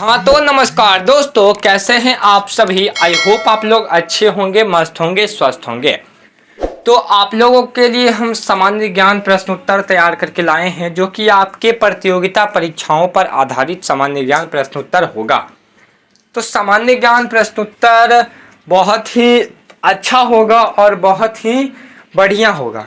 हाँ तो नमस्कार दोस्तों, कैसे हैं आप सभी। आई होप आप लोग अच्छे होंगे, मस्त होंगे, स्वस्थ होंगे। तो आप लोगों के लिए हम सामान्य ज्ञान प्रश्न उत्तर तैयार करके लाए हैं, जो कि आपके प्रतियोगिता परीक्षाओं पर आधारित सामान्य ज्ञान प्रश्न उत्तर होगा। तो सामान्य ज्ञान प्रश्न उत्तर बहुत ही अच्छा होगा और बहुत ही बढ़िया होगा।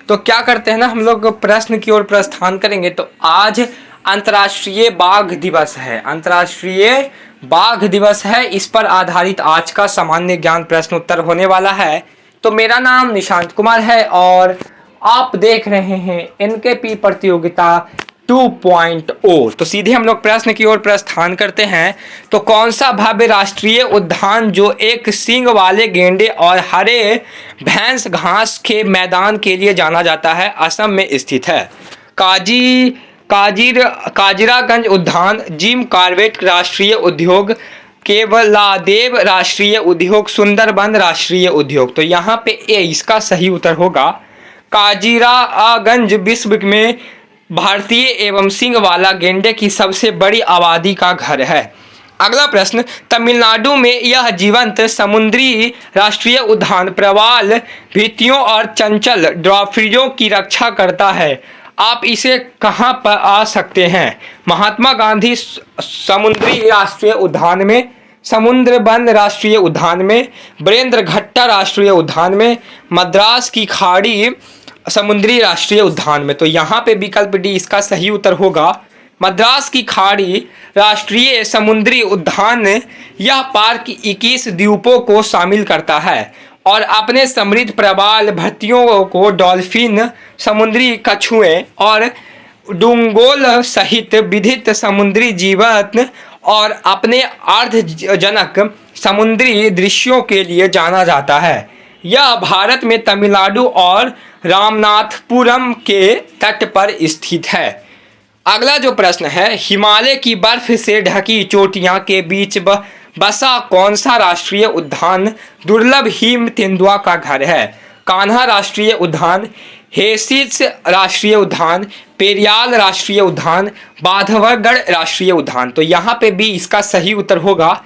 तो क्या करते हैं ना, हम लोग प्रश्न की ओर प्रस्थान करेंगे। तो आज अंतर्राष्ट्रीय बाघ दिवस है, अंतर्राष्ट्रीय बाघ दिवस है। इस पर आधारित आज का सामान्य ज्ञान प्रश्न उत्तर होने वाला है। तो मेरा नाम निशांत कुमार है और आप देख रहे हैं एनकेपी प्रतियोगिता 2.0। तो सीधे हम लोग प्रश्न की ओर प्रस्थान करते हैं। तो कौन सा भव्य राष्ट्रीय उद्यान जो एक सींग वाले गेंडे और हरे भैंस घास के मैदान के लिए जाना जाता है, असम में स्थित है? काजीरागंज उद्यान, जिम कॉर्बेट राष्ट्रीय उद्योग, केवलादेव राष्ट्रीय उद्योग, सुंदरबन राष्ट्रीय उद्योग। तो यहाँ पे ए इसका सही उत्तर होगा। काजीरागंज विश्व में भारतीय एवं सींग वाला गेंडे की सबसे बड़ी आबादी का घर है। अगला प्रश्न, तमिलनाडु में यह जीवंत समुद्री राष्ट्रीय उद्यान प्रवाल भित्तियों और चंचल डॉल्फिनों की रक्षा करता है। आप इसे कहाँ पर आ सकते हैं? महात्मा गांधी समुद्री राष्ट्रीय उद्यान में, समुद्रबन राष्ट्रीय उद्यान में, बरेंद्र घट्टा राष्ट्रीय उद्यान में, मद्रास की खाड़ी समुद्री राष्ट्रीय उद्यान में। तो यहाँ पे विकल्प डी इसका सही उत्तर होगा। मद्रास की खाड़ी राष्ट्रीय समुद्री उद्यान, यह पार्क 21 द्वीपों को शामिल करता है और अपने समृद्ध प्रवाल भर्तियों को डॉल्फिन, समुद्री कछुए और डुंगोल सहित विविध समुद्री जीवन और अपने अर्धजनक समुद्री दृश्यों के लिए जाना जाता है। यह भारत में तमिलनाडु और रामनाथपुरम के तट पर स्थित है। अगला जो प्रश्न है, हिमालय की बर्फ से ढकी चोटियां के बीच बसा कौन सा राष्ट्रीय उद्यान दुर्लभ हिम तेंदुआ का घर है? कान्हा राष्ट्रीय उद्यान, हेसिस राष्ट्रीय उद्यान, पेरियाल राष्ट्रीय उद्यान, बांधवगढ़ राष्ट्रीय उद्यान। तो यहाँ पे भी इसका सही उत्तर होगा।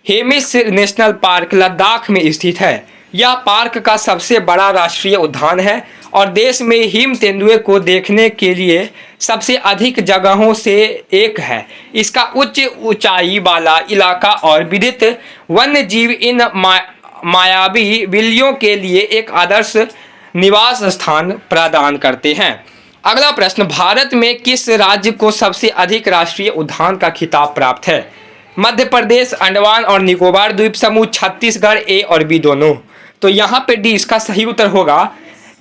हेमिस नेशनल पार्क लद्दाख में स्थित है। यह पार्क का सबसे बड़ा राष्ट्रीय उद्यान है और देश में हिम तेंदुए को देखने के लिए सबसे अधिक जगहों से एक है। इसका उच्च ऊंचाई वाला इलाका और विविध वन्य जीव इन मायावी बिल्लियों के लिए एक आदर्श निवास स्थान प्रदान करते हैं। अगला प्रश्न, भारत में किस राज्य को सबसे अधिक राष्ट्रीय उद्यान का खिताब प्राप्त है? मध्य प्रदेश, अंडमान और निकोबार द्वीप समूह, छत्तीसगढ़, ए और बी दोनों। तो यहाँ पे डी इसका सही उत्तर होगा।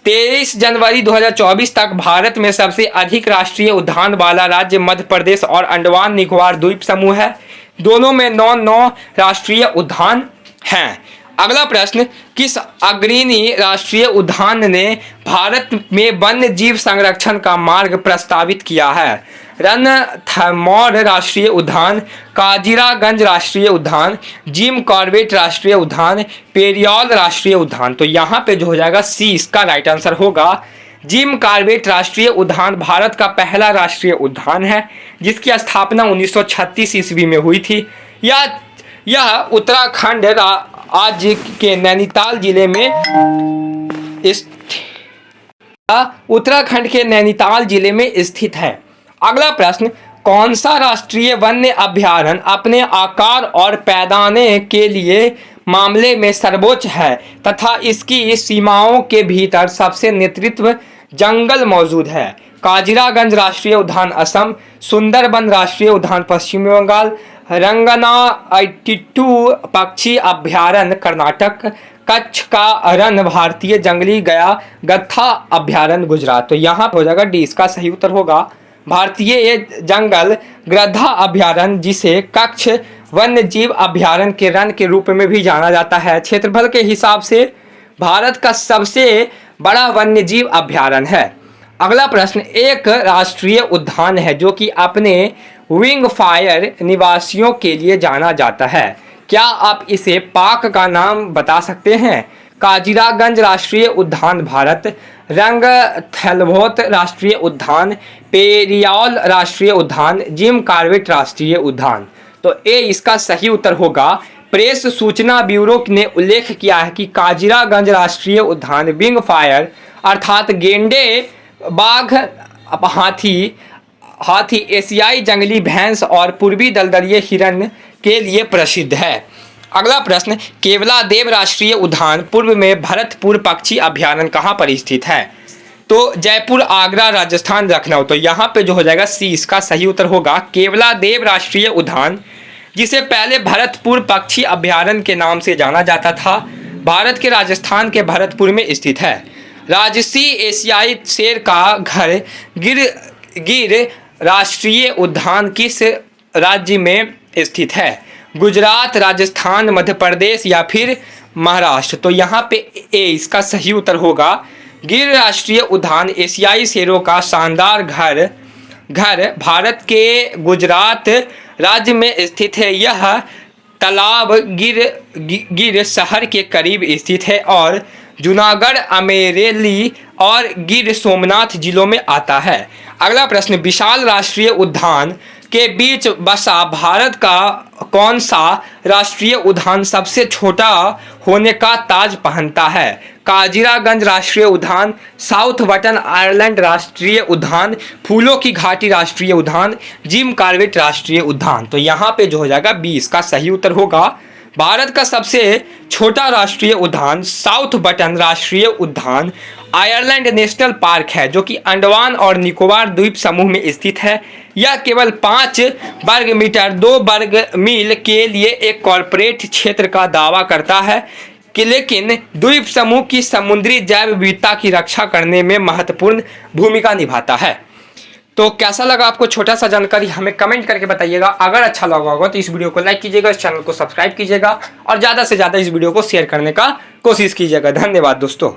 23 जनवरी 2024 तक भारत में सबसे अधिक राष्ट्रीय उद्यान वाला राज्य मध्य प्रदेश और अंडमान निकोबार द्वीप समूह है। दोनों में 9 राष्ट्रीय उद्यान हैं। अगला प्रश्न, किस अग्रणी राष्ट्रीय उद्यान ने भारत में वन्य जीव संरक्षण का मार्ग प्रस्तावित किया है? रणथंभौर राष्ट्रीय उद्यान, काजीरागंज राष्ट्रीय उद्यान, जिम कॉर्बेट राष्ट्रीय उद्यान, पेरियाल राष्ट्रीय उद्यान। तो यहाँ पे जो हो जाएगा सी इसका राइट आंसर होगा। जिम कॉर्बेट राष्ट्रीय उद्यान भारत का पहला राष्ट्रीय उद्यान है, जिसकी स्थापना 1936 ईस्वी में हुई थी। यह उत्तराखंड आज के नैनीताल जिले में उत्तराखंड के नैनीताल जिले में स्थित है। अगला प्रश्न, कौन सा राष्ट्रीय वन्य अभयारण्य अपने आकार और पैदाने के लिए मामले में सर्वोच्च है तथा इसकी सीमाओं के भीतर सबसे नेतृत्व जंगल मौजूद है? काजीरागंज राष्ट्रीय उद्यान असम, सुंदरबन राष्ट्रीय उद्यान पश्चिम बंगाल, रंगनाइटिट्टू पक्षी अभयारण्य कर्नाटक, कच्छ का रण भारतीय जंगली गत्था अभयारण्य गुजरात। तो यहाँ हो जाएगा डी इसका सही उत्तर होगा। भारतीय जंगल गद्दा अभयारण्य, जिसे कच्छ वन्य जीव अभयारण्य के रण के रूप में भी जाना जाता है, क्षेत्रफल के हिसाब से भारत का सबसे बड़ा वन्य जीव अभयारण्य है। अगला प्रश्न, एक राष्ट्रीय उद्यान है जो कि अपने विंग फायर निवासियों के लिए जाना जाता है। क्या आप इसे पाक का नाम बता सकते हैं? काजीरागंज राष्ट्रीय उद्यान भारत, रणथंभौर राष्ट्रीय उद्यान, पेरियाल राष्ट्रीय उद्यान, जिम कॉर्बेट राष्ट्रीय उद्यान। तो ए इसका सही उत्तर होगा। प्रेस सूचना ब्यूरो ने उल्लेख किया है कि काजीरागंज राष्ट्रीय उद्यान विंग फायर अर्थात गेंडे बाघ हाथी एशियाई जंगली भैंस और पूर्वी दलदलीय हिरण के लिए प्रसिद्ध है। अगला प्रश्न, केवलादेव राष्ट्रीय उद्यान पूर्व में भरतपुर पक्षी अभ्यारण्य कहाँ पर स्थित है? तो जयपुर, आगरा, राजस्थान, लखनऊ। तो यहाँ पे जो हो जाएगा सी इसका सही उत्तर होगा। केवलादेव राष्ट्रीय उद्यान, जिसे पहले भरतपुर पक्षी अभ्यारण्य के नाम से जाना जाता था, भारत के राजस्थान के भरतपुर में स्थित है। राजसी एशियाई शेर का घर गिर राष्ट्रीय उद्यान किस राज्य में स्थित है? गुजरात, राजस्थान, मध्य प्रदेश या फिर महाराष्ट्र। तो यहाँ पे ए इसका सही उत्तर होगा। गिर राष्ट्रीय उद्यान एशियाई शेरों का शानदार घर भारत के गुजरात राज्य में स्थित है। यह तालाब गिर शहर के करीब स्थित है और जूनागढ़, अमेरेली और गिर सोमनाथ जिलों में आता है। अगला प्रश्न, विशाल राष्ट्रीय उद्यान के बीच बसा भारत का कौन सा राष्ट्रीय उद्यान सबसे छोटा होने का ताज पहनता है? काजीरागंज राष्ट्रीय उद्यान, साउथ बटन आयरलैंड राष्ट्रीय उद्यान, फूलों की घाटी राष्ट्रीय उद्यान, जिम कॉर्बेट राष्ट्रीय उद्यान। तो यहाँ पे जो हो जाएगा बी इसका सही उत्तर होगा। भारत का सबसे छोटा राष्ट्रीय उद्यान साउथ बटन राष्ट्रीय उद्यान आयरलैंड नेशनल पार्क है, जो कि अंडमान और निकोबार द्वीप समूह में स्थित है। यह केवल 5 वर्ग मीटर 2 वर्ग मील के लिए एक कॉर्पोरेट क्षेत्र का दावा करता है कि लेकिन द्वीप समूह की समुद्री जैव विविधता की रक्षा करने में महत्वपूर्ण भूमिका निभाता है। तो कैसा लगा आपको छोटा सा जानकारी, हमें कमेंट करके बताइएगा। अगर अच्छा लगा होगा तो इस वीडियो को लाइक कीजिएगा, इस चैनल को सब्सक्राइब कीजिएगा और ज़्यादा से ज़्यादा इस वीडियो को शेयर करने का कोशिश कीजिएगा। धन्यवाद दोस्तों।